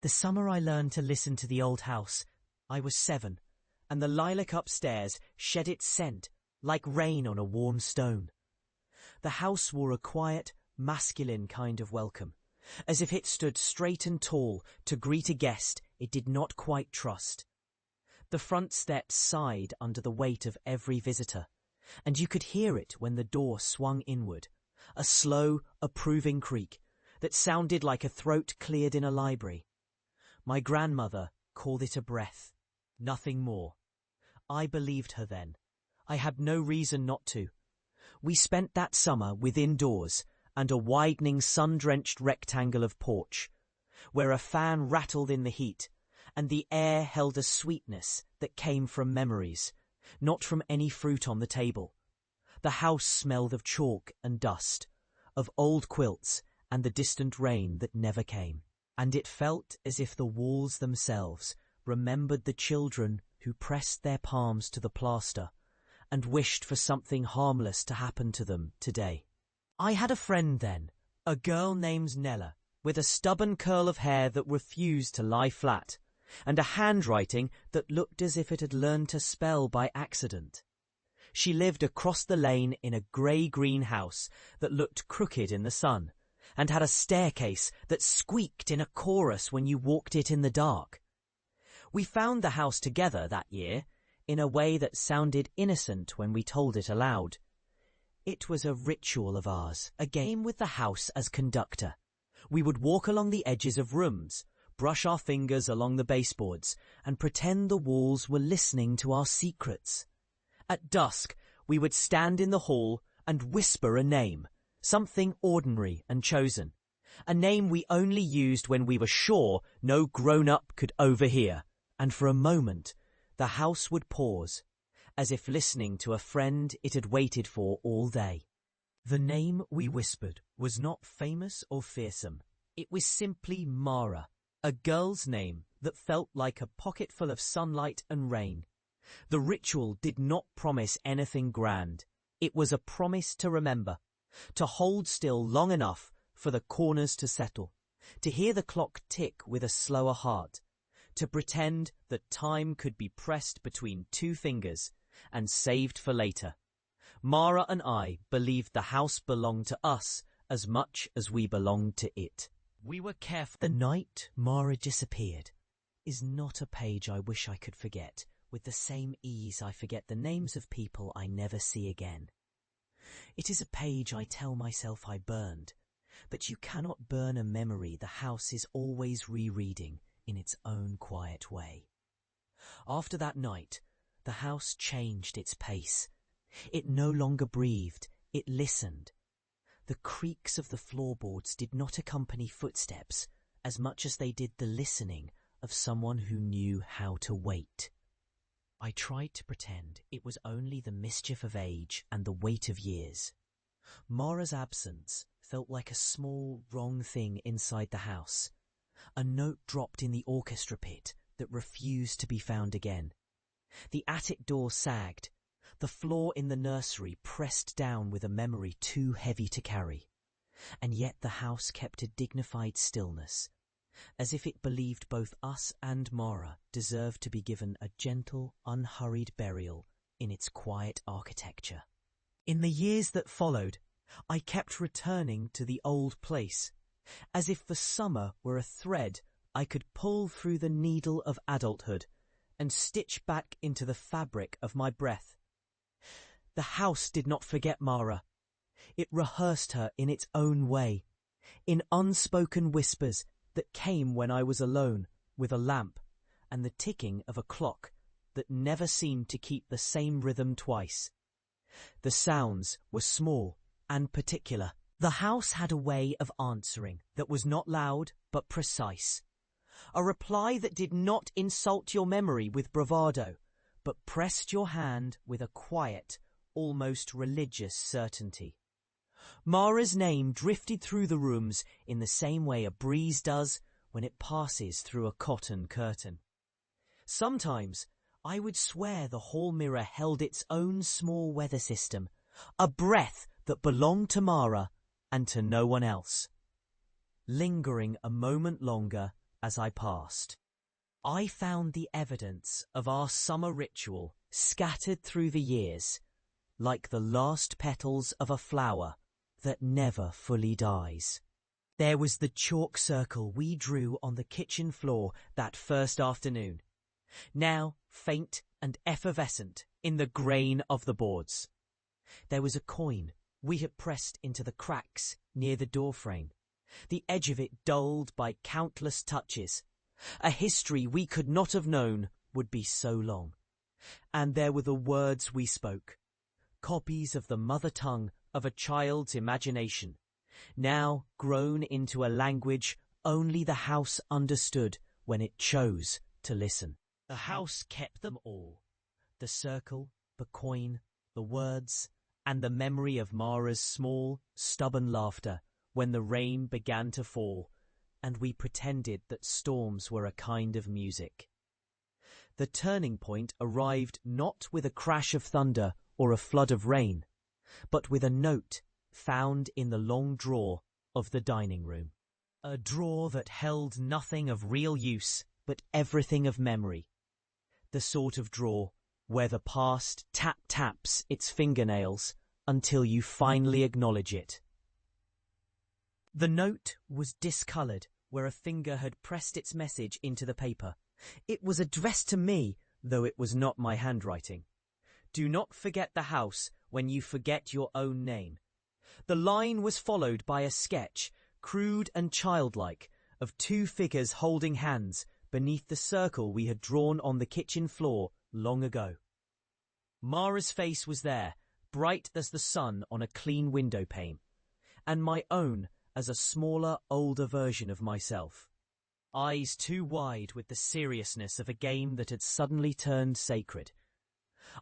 The summer I learned to listen to the old house, I was 7, and the lilac upstairs shed its scent like rain on a warm stone. The house wore a quiet, masculine kind of welcome, as if it stood straight and tall to greet a guest it did not quite trust. The front steps sighed under the weight of every visitor, and you could hear it when the door swung inward, a slow, approving creak that sounded like a throat cleared in a library. My grandmother called it a breath, nothing more. I believed her then. I had no reason not to. We spent that summer within doors and a widening sun-drenched rectangle of porch, where a fan rattled in the heat, and the air held a sweetness that came from memories, not from any fruit on the table. The house smelled of chalk and dust, of old quilts and the distant rain that never came, and it felt as if the walls themselves remembered the children who pressed their palms to the plaster and wished for something harmless to happen to them today. I had a friend then, a girl named Nella, with a stubborn curl of hair that refused to lie flat, and a handwriting that looked as if it had learned to spell by accident. She lived across the lane in a grey-green house that looked crooked in the sun, and had a staircase that squeaked in a chorus when you walked it in the dark. We found the house together that year, in a way that sounded innocent when we told it aloud. It was a ritual of ours, a game with the house as conductor. We would walk along the edges of rooms, brush our fingers along the baseboards, and pretend the walls were listening to our secrets. At dusk, we would stand in the hall and whisper a name, something ordinary and chosen, a name we only used when we were sure no grown-up could overhear, and for a moment the house would pause, as if listening to a friend it had waited for all day. The name we whispered was not famous or fearsome. It was simply Mara, a girl's name that felt like a pocketful of sunlight and rain. The ritual did not promise anything grand. It was a promise to remember, to hold still long enough for the corners to settle, to hear the clock tick with a slower heart, to pretend that time could be pressed between two fingers and saved for later. Mara and I believed the house belonged to us as much as we belonged to it. We were careful. The night Mara disappeared is not a page I wish I could forget with the same ease I forget the names of people I never see again. It is a page I tell myself I burned, but you cannot burn a memory the house is always rereading in its own quiet way. After that night, the house changed its pace. It no longer breathed, it listened. The creaks of the floorboards did not accompany footsteps as much as they did the listening of someone who knew how to wait. I tried to pretend it was only the mischief of age and the weight of years. Mara's absence felt like a small, wrong thing inside the house, a note dropped in the orchestra pit that refused to be found again. The attic door sagged, the floor in the nursery pressed down with a memory too heavy to carry, and yet the house kept a dignified stillness, as if it believed both us and Mara deserved to be given a gentle, unhurried burial in its quiet architecture. In the years that followed, I kept returning to the old place, as if the summer were a thread I could pull through the needle of adulthood and stitch back into the fabric of my breath. The house did not forget Mara. It rehearsed her in its own way, in unspoken whispers that came when I was alone with a lamp and the ticking of a clock that never seemed to keep the same rhythm twice. The sounds were small and particular. The house had a way of answering that was not loud but precise, a reply that did not insult your memory with bravado, but pressed your hand with a quiet, almost religious certainty. Mara's name drifted through the rooms in the same way a breeze does when it passes through a cotton curtain. Sometimes I would swear the hall mirror held its own small weather system, a breath that belonged to Mara and to no one else. Lingering a moment longer, as I passed. I found the evidence of our summer ritual scattered through the years, like the last petals of a flower that never fully dies. There was the chalk circle we drew on the kitchen floor that first afternoon, now faint and effervescent in the grain of the boards. There was a coin we had pressed into the cracks near the doorframe, the edge of it dulled by countless touches. A history we could not have known would be so long. And there were the words we spoke, copies of the mother tongue of a child's imagination, now grown into a language only the house understood when it chose to listen. The house kept them all, the circle, the coin, the words, and the memory of Mara's small, stubborn laughter when the rain began to fall, and we pretended that storms were a kind of music. The turning point arrived not with a crash of thunder or a flood of rain, but with a note found in the long drawer of the dining room. A drawer that held nothing of real use, but everything of memory. The sort of drawer where the past taps its fingernails until you finally acknowledge it. The note was discoloured where a finger had pressed its message into the paper. It was addressed to me, though it was not my handwriting. Do not forget the house when you forget your own name. The line was followed by a sketch, crude and childlike, of two figures holding hands beneath the circle we had drawn on the kitchen floor long ago. Mara's face was there, bright as the sun on a clean window pane, and my own as a smaller, older version of myself. Eyes too wide with the seriousness of a game that had suddenly turned sacred.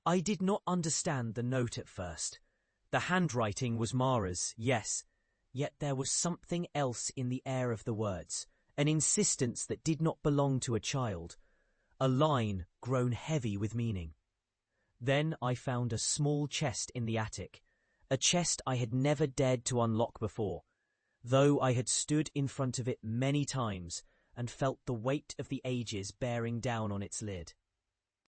I did not understand the note at first. The handwriting was Mara's, yes, yet there was something else in the air of the words, an insistence that did not belong to a child, a line grown heavy with meaning. Then I found a small chest in the attic, a chest I had never dared to unlock before, though I had stood in front of it many times and felt the weight of the ages bearing down on its lid.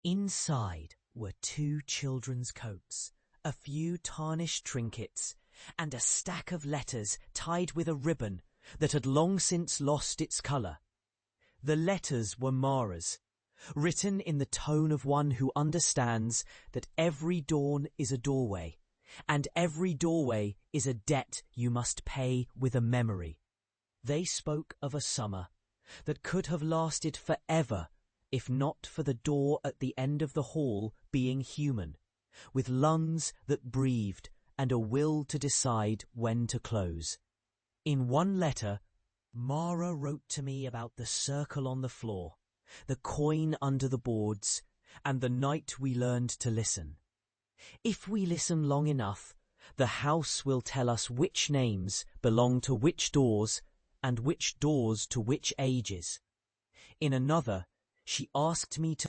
Inside were 2 children's coats, a few tarnished trinkets, and a stack of letters tied with a ribbon that had long since lost its colour. The letters were Mara's, written in the tone of one who understands that every dawn is a doorway, and every doorway is a debt you must pay with a memory. They spoke of a summer that could have lasted forever if not for the door at the end of the hall being human, with lungs that breathed and a will to decide when to close. In one letter, Mara wrote to me about the circle on the floor, the coin under the boards, and the night we learned to listen. If we listen long enough, the house will tell us which names belong to which doors and which doors to which ages. In another, she asked me to